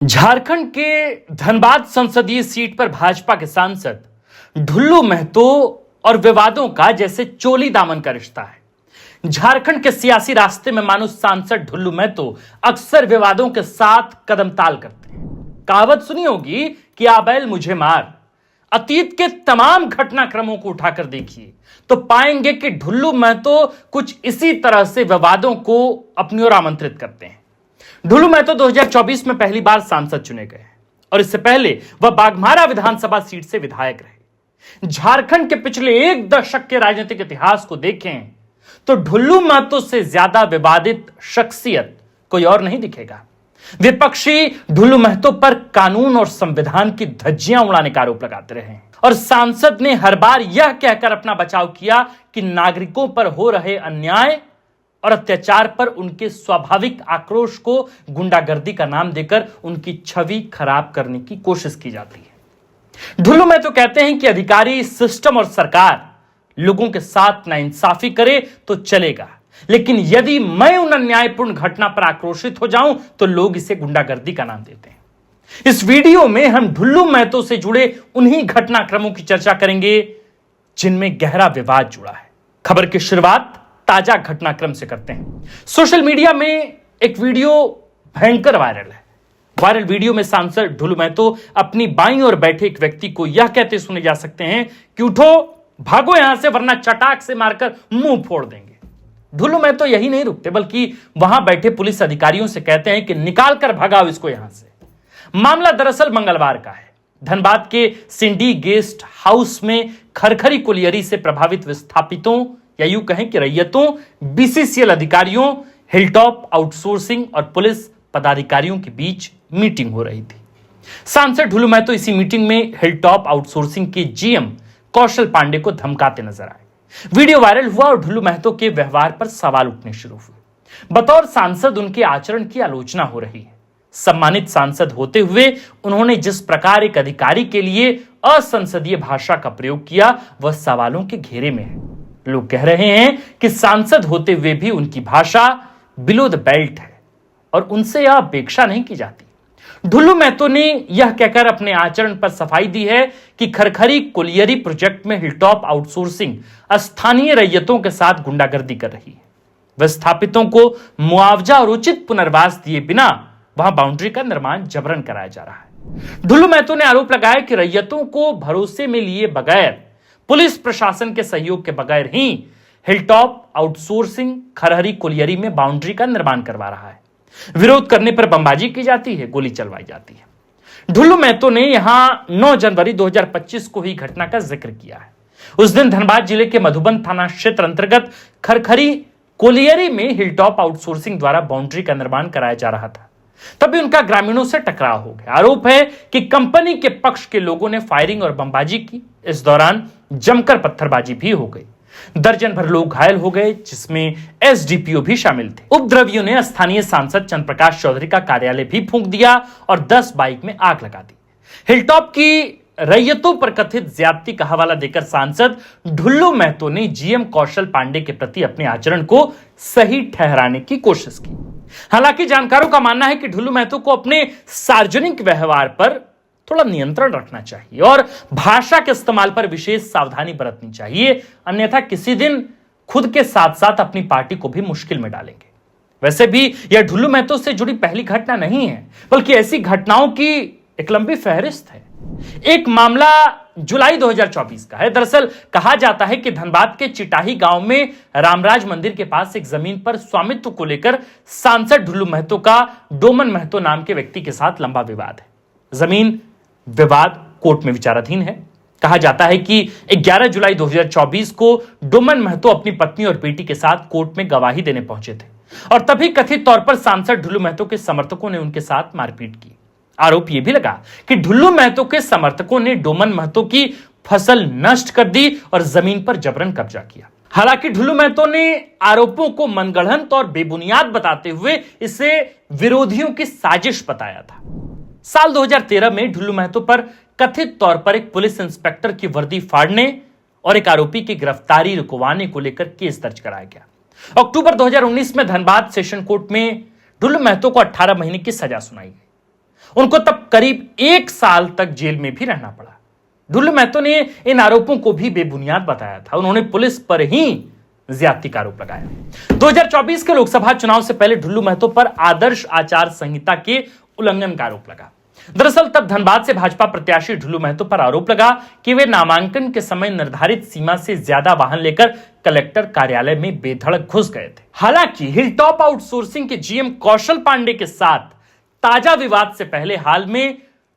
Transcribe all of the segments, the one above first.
झारखंड के धनबाद संसदीय सीट पर भाजपा के सांसद ढुल्लू महतो और विवादों का जैसे चोली दामन का रिश्ता है। झारखंड के सियासी रास्ते में मानो सांसद ढुल्लू महतो अक्सर विवादों के साथ कदम ताल करते हैं। कहावत सुनी होगी कि आ बैल मुझे मार। अतीत के तमाम घटनाक्रमों को उठाकर देखिए तो पाएंगे कि ढुल्लू महतो कुछ इसी तरह से विवादों को अपनी ओर आमंत्रित करते हैं। ढुल्लू महतो 2024 में पहली बार सांसद चुने गए और इससे पहले वह बाघमारा विधानसभा सीट से विधायक रहे। झारखंड के पिछले एक दशक के राजनीतिक इतिहास को देखें तो ढुल्लू महतो से ज्यादा विवादित शख्सियत कोई और नहीं दिखेगा। विपक्षी ढुल्लू महतो पर कानून और संविधान की धज्जियां उड़ाने का आरोप लगाते रहे और सांसद ने हर बार यह कहकर अपना बचाव किया कि नागरिकों पर हो रहे अन्याय और अत्याचार पर उनके स्वाभाविक आक्रोश को गुंडागर्दी का नाम देकर उनकी छवि खराब करने की कोशिश की जाती है। ढुल्लू महतो कहते हैं कि अधिकारी, सिस्टम और सरकार लोगों के साथ नाइंसाफी करे तो चलेगा, लेकिन यदि मैं उन अन्यायपूर्ण घटना पर आक्रोशित हो जाऊं तो लोग इसे गुंडागर्दी का नाम देते हैं। इस वीडियो में हम ढुल्लू महतो से जुड़े उन्हीं घटनाक्रमों की चर्चा करेंगे जिनमें गहरा विवाद जुड़ा है। खबर की शुरुआत ताजा घटनाक्रम से करते हैं। सोशल मीडिया में एक वीडियो भयंकर वायरल है। वायरल वीडियो में सांसद ढुल्लू महतो अपनी बाईं ओर बैठे एक व्यक्ति को यह कहते सुने जा सकते हैं कि उठो, भागो यहां से, वरना चटाक से मारकर मुंह फोड़ देंगे। ढुल्लू महतो यही नहीं रुकते बल्कि वहां बैठे पुलिस अधिकारियों से कहते हैं कि निकाल कर भगाओ इसको यहां से। मामला दरअसल मंगलवार का है। धनबाद के सिंडी गेस्ट हाउस में खरखरी कोलियरी से प्रभावित विस्थापितों या यूं कहें कि रैयतों, बीसीसीएल अधिकारियों, हिलटॉप आउटसोर्सिंग और पुलिस पदाधिकारियों के बीच मीटिंग हो रही थी। सांसद ढुल्लू महतो इसी मीटिंग में हिलटॉप आउटसोर्सिंग के जीएम कौशल पांडे को धमकाते नजर आए। वीडियो वायरल हुआ और ढुल्लू महतो के व्यवहार पर सवाल उठने शुरू हुए। बतौर सांसद उनके आचरण की आलोचना हो रही है। सम्मानित सांसद होते हुए उन्होंने जिस प्रकार एक अधिकारी के लिए असंसदीय भाषा का प्रयोग किया वह सवालों के घेरे में है। लोग कह रहे हैं कि सांसद होते हुए भी उनकी भाषा बिलो द बेल्ट है और उनसे यह अपेक्षा नहीं की जाती। ढुल्लू महतो ने यह कहकर अपने आचरण पर सफाई दी है कि खरखरी कोलियरी प्रोजेक्ट में हिलटॉप आउटसोर्सिंग स्थानीय रैयतों के साथ गुंडागर्दी कर रही है। विस्थापितों को मुआवजा और उचित पुनर्वास दिए बिना वहां बाउंड्री का निर्माण जबरन कराया जा रहा है। ढुल्लू महतो ने आरोप लगाया कि रैयतों को भरोसे में लिए बगैर, पुलिस प्रशासन के सहयोग के बगैर ही हिलटॉप आउटसोर्सिंग खरहरी कोलियरी में बाउंड्री का निर्माण करवा रहा है। विरोध करने पर बमबाजी की जाती है, गोली चलवाई जाती है। ढुल्लू महतो ने यहां 9 जनवरी 2025 को ही घटना का जिक्र किया है। उस दिन धनबाद जिले के मधुबन थाना क्षेत्र अंतर्गत खरखरी कोलियरी में हिलटॉप आउटसोर्सिंग द्वारा बाउंड्री का निर्माण कराया जा रहा था। तभी उनका ग्रामीणों से टकराव हो गया। आरोप है कि कंपनी के पक्ष के लोगों ने फायरिंग और बमबाजी की। इस दौरान जमकर पत्थरबाजी भी हो गई। दर्जन भर लोग घायल हो गए, जिसमें एसडीपीओ भी शामिल थे। उपद्रवियों ने स्थानीय सांसद चंद्रप्रकाश चौधरी का कार्यालय भी फूंक दिया और 10 बाइक में आग लगा दी। हिलटॉप की रैयतों पर कथित ज्यादती का हवाला देकर सांसद ढुल्लू महतो ने जीएम कौशल पांडे के प्रति अपने आचरण को सही ठहराने की कोशिश की। हालांकि जानकारों का मानना है कि ढुल्लू महतो को अपने सार्वजनिक व्यवहार पर थोड़ा नियंत्रण रखना चाहिए और भाषा के इस्तेमाल पर विशेष सावधानी बरतनी चाहिए, अन्यथा किसी दिन खुद के साथ साथ अपनी पार्टी को भी मुश्किल में डालेंगे। वैसे भी यह ढुल्लू महतो से जुड़ी पहली घटना नहीं है, बल्कि ऐसी घटनाओं की एक लंबी फहरिस्त है। एक मामला जुलाई 2024 का है। दरअसल कहा जाता है कि धनबाद के चिटाही गांव में रामराज मंदिर के पास एक जमीन पर स्वामित्व को लेकर सांसद ढुल्लू महतो का डोमन महतो नाम के व्यक्ति के साथ लंबा विवाद है। जमीन विवाद कोर्ट में विचाराधीन है। कहा जाता है कि 11 जुलाई 2024 को डोमन महतो अपनी पत्नी और बेटी के साथ कोर्ट में गवाही देने पहुंचे थे और तभी कथित तौर पर सांसद ढुल्लू महतो के समर्थकों ने उनके साथ मारपीट की। आरोप यह भी लगा कि ढुल्लू महतो के समर्थकों ने डोमन महतो की फसल नष्ट कर दी और जमीन पर जबरन कब्जा किया। हालांकि ढुल्लू महतो ने आरोपों को मनगढ़ंत और बेबुनियाद बताते हुए इसे विरोधियों की साजिश बताया था। साल 2013 में ढुल्लू महतो पर कथित तौर पर एक पुलिस इंस्पेक्टर की वर्दी फाड़ने और एक आरोपी की गिरफ्तारी रुकवाने को लेकर केस दर्ज कराया गया। अक्टूबर 2019 में धनबाद सेशन कोर्ट में ढुल्लू महतो को 18 महीने की सजा सुनाई गई। उनको तब करीब 1 साल तक जेल में भी रहना पड़ा। ढुल्लू महतो ने इन आरोपों को भी बेबुनियाद बताया था। उन्होंने पुलिस पर ही ज्यादती का आरोप लगाया। 2024 के लोकसभा चुनाव से पहले ढुल्लू महतो पर आदर्श आचार संहिता के उल्लंघन का आरोप लगा। दरअसल तब धनबाद से भाजपा प्रत्याशी ढुल्लू महतो पर आरोप लगा कि वे नामांकन के समय निर्धारित सीमा से ज्यादा वाहन लेकर कलेक्टर कार्यालय में बेधड़क घुस गए थे। हालांकि हिलटॉप आउटसोर्सिंग के जीएम कौशल पांडे के साथ ताजा विवाद से पहले हाल में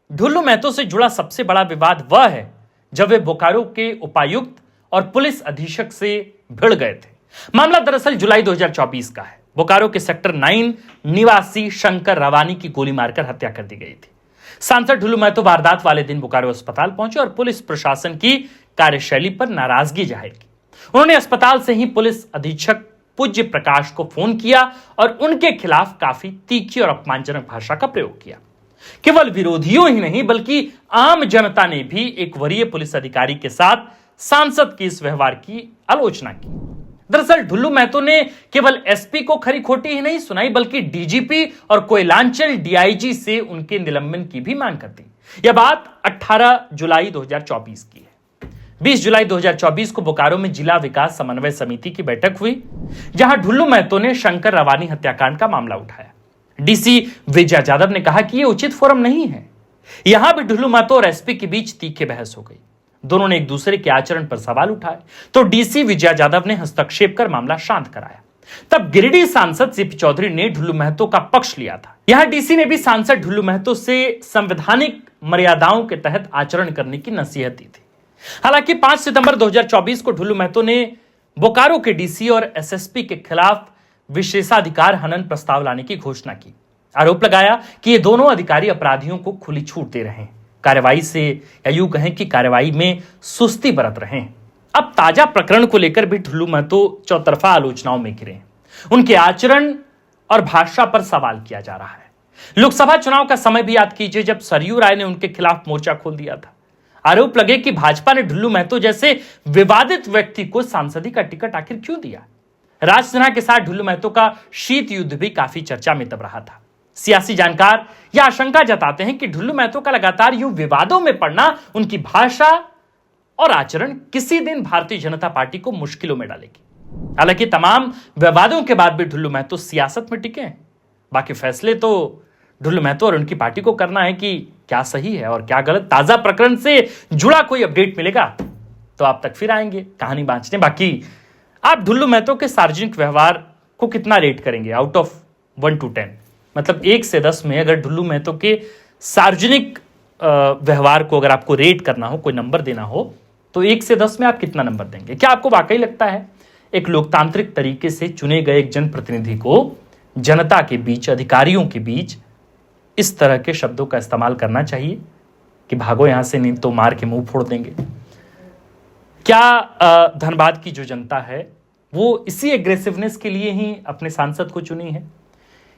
ढुल्लू महतो से जुड़ा सबसे बड़ा विवाद वह है जब वे बोकारो के उपायुक्त और पुलिस अधीक्षक से भिड़ गए थे। मामला दरअसल जुलाई 2024 का है। बोकारो के सेक्टर 9 निवासी शंकर रवानी की गोली मारकर हत्या कर दी गई थी। सांसद ढुल्लू महतो वारदात वाले दिन बोकारो अस्पताल पहुंचे और पुलिस प्रशासन की कार्यशैली पर नाराजगी जाहिर की। उन्होंने अस्पताल से ही पुलिस अधीक्षक पूज्य प्रकाश को फोन किया और उनके खिलाफ काफी तीखी और अपमानजनक भाषा का प्रयोग किया। केवल विरोधियों ही नहीं बल्कि आम जनता ने भी एक वरीय पुलिस अधिकारी के साथ सांसद के इस व्यवहार की आलोचना की। दरअसल ढुल्लू महतो ने केवल एसपी को खरी खोटी ही नहीं सुनाई बल्कि डीजीपी और कोयलांचल डीआईजी से उनके निलंबन की भी मांग कर दी। यह बात 18 जुलाई 2024 की है। 20 जुलाई 2024 को बोकारो में जिला विकास समन्वय समिति की बैठक हुई, जहां ढुल्लू महतो ने शंकर रवानी हत्याकांड का मामला उठाया। डीसी विजय यादव ने कहा कि यह उचित फोरम नहीं है। यहां भी ढुल्लू महतो और एसपी के बीच तीखी बहस हो गई। दोनों ने एक दूसरे के आचरण पर सवाल उठाए तो डीसी विजय यादव ने हस्तक्षेप कर मामला शांत कराया। तब गिरिडीह सांसद सीपी चौधरी ने ढुल्लू महतो का पक्ष लिया था। यहां डीसी ने भी सांसद ढुल्लू महतो से संवैधानिक मर्यादाओं के तहत आचरण करने की नसीहत दी थी। हालांकि 5 सितंबर 2024 को ढुल्लू महतो ने बोकारो के डीसी और एसएसपी के खिलाफ विशेषाधिकार हनन प्रस्ताव लाने की घोषणा की। आरोप लगाया कि ये दोनों अधिकारी अपराधियों को खुली छूट दे रहे हैं, कार्रवाई से या यूं कहें कि कार्रवाई में सुस्ती बरत रहे हैं। अब ताजा प्रकरण को लेकर भी ढुल्लू महतो चौतरफा आलोचनाओं में घिरे हैं। उनके आचरण और भाषा पर सवाल किया जा रहा है। लोकसभा चुनाव का समय भी याद कीजिए जब सरयू राय ने उनके खिलाफ मोर्चा खोल दिया था। आरोप लगे कि भाजपा ने ढुल्लू महतो जैसे विवादित व्यक्ति को सांसदी का टिकट आखिर क्यों दिया। राज सिन्हा के साथ ढुल्लू महतो का शीत युद्ध भी काफी चर्चा में तब रहा था। सियासी जानकार यह आशंका जताते हैं कि ढुल्लू महतो का लगातार यूं विवादों में पड़ना, उनकी भाषा और आचरण किसी दिन भारतीय जनता पार्टी को मुश्किलों में डालेगी। हालांकि तमाम विवादों के बाद भी ढुल्लू महतो सियासत में टिके हैं। बाकी फैसले तो ढुल्लू महतो और उनकी पार्टी को करना है कि क्या सही है और क्या गलत। ताजा प्रकरण से जुड़ा कोई अपडेट मिलेगा तो आप तक फिर आएंगे कहानी बांचने। बाकी आप ढुल्लू महतो के सार्वजनिक व्यवहार को कितना रेट करेंगे आउट ऑफ 1 to 10? मतलब 1 से 10 में अगर ढुल्लू महतो के सार्वजनिक व्यवहार को अगर आपको रेट करना हो, कोई नंबर देना हो, तो 1 से 10 में आप कितना नंबर देंगे? क्या आपको वाकई लगता है एक लोकतांत्रिक तरीके से चुने गए एक जनप्रतिनिधि को जनता के बीच, अधिकारियों के बीच इस तरह के शब्दों का इस्तेमाल करना चाहिए कि भागो यहां से, नहीं तो मार के मुंह फोड़ देंगे? क्या धनबाद की जो जनता है वो इसी एग्रेसिवनेस के लिए ही अपने सांसद को चुनी है?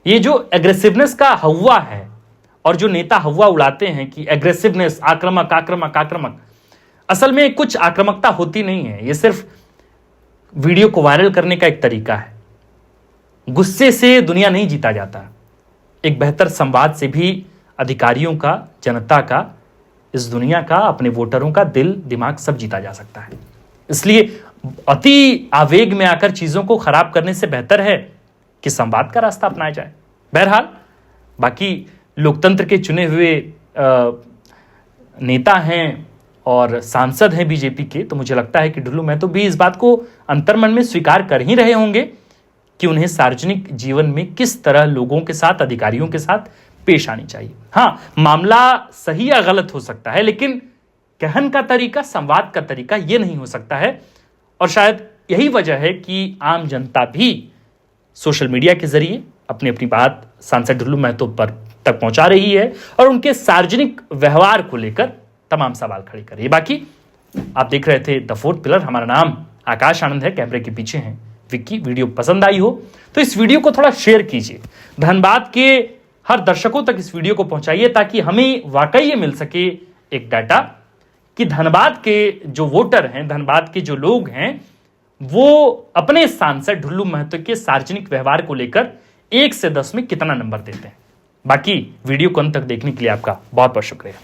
ये जो एग्रेसिवनेस का हवा है और जो नेता हवा उड़ाते हैं कि एग्रेसिवनेस, आक्रामक आक्रामक आक्रामक, असल में कुछ आक्रामकता होती नहीं है। ये सिर्फ वीडियो को वायरल करने का एक तरीका है। गुस्से से दुनिया नहीं जीता जाता। एक बेहतर संवाद से भी अधिकारियों का, जनता का, इस दुनिया का, अपने वोटरों का दिल दिमाग सब जीता जा सकता है। इसलिए अति आवेग में आकर चीजों को खराब करने से बेहतर है कि संवाद का रास्ता अपनाया जाए। बहरहाल बाकी लोकतंत्र के चुने हुए नेता हैं और सांसद हैं बीजेपी के, तो मुझे लगता है कि ढुल्लू महतो भी इस बात को अंतर्मन में स्वीकार कर ही रहे होंगे कि उन्हें सार्वजनिक जीवन में किस तरह लोगों के साथ, अधिकारियों के साथ पेश आनी चाहिए। हाँ, मामला सही या गलत हो सकता है, लेकिन कहन का तरीका, संवाद का तरीका यह नहीं हो सकता है। और शायद यही वजह है कि आम जनता भी सोशल मीडिया के जरिए अपनी अपनी बात सांसद ढुल्लू महतो पर तक पहुंचा रही है और उनके सार्वजनिक व्यवहार को लेकर तमाम सवाल खड़े कर रही है। बाकी आप देख रहे थे द फोर्थ पिलर। हमारा नाम आकाश आनंद है, कैमरे के पीछे हैं विक्की। वीडियो पसंद आई हो तो इस वीडियो को थोड़ा शेयर कीजिए। धनबाद के हर दर्शकों तक इस वीडियो को पहुंचाइए ताकि हमें वाकई ये मिल सके एक डाटा कि धनबाद के जो वोटर हैं, धनबाद के जो लोग हैं, वो अपने सांसद ढुल्लू महतो के सार्वजनिक व्यवहार को लेकर 1 से 10 में कितना नंबर देते हैं। बाकी वीडियो को अंत तक देखने के लिए आपका बहुत बहुत शुक्रिया।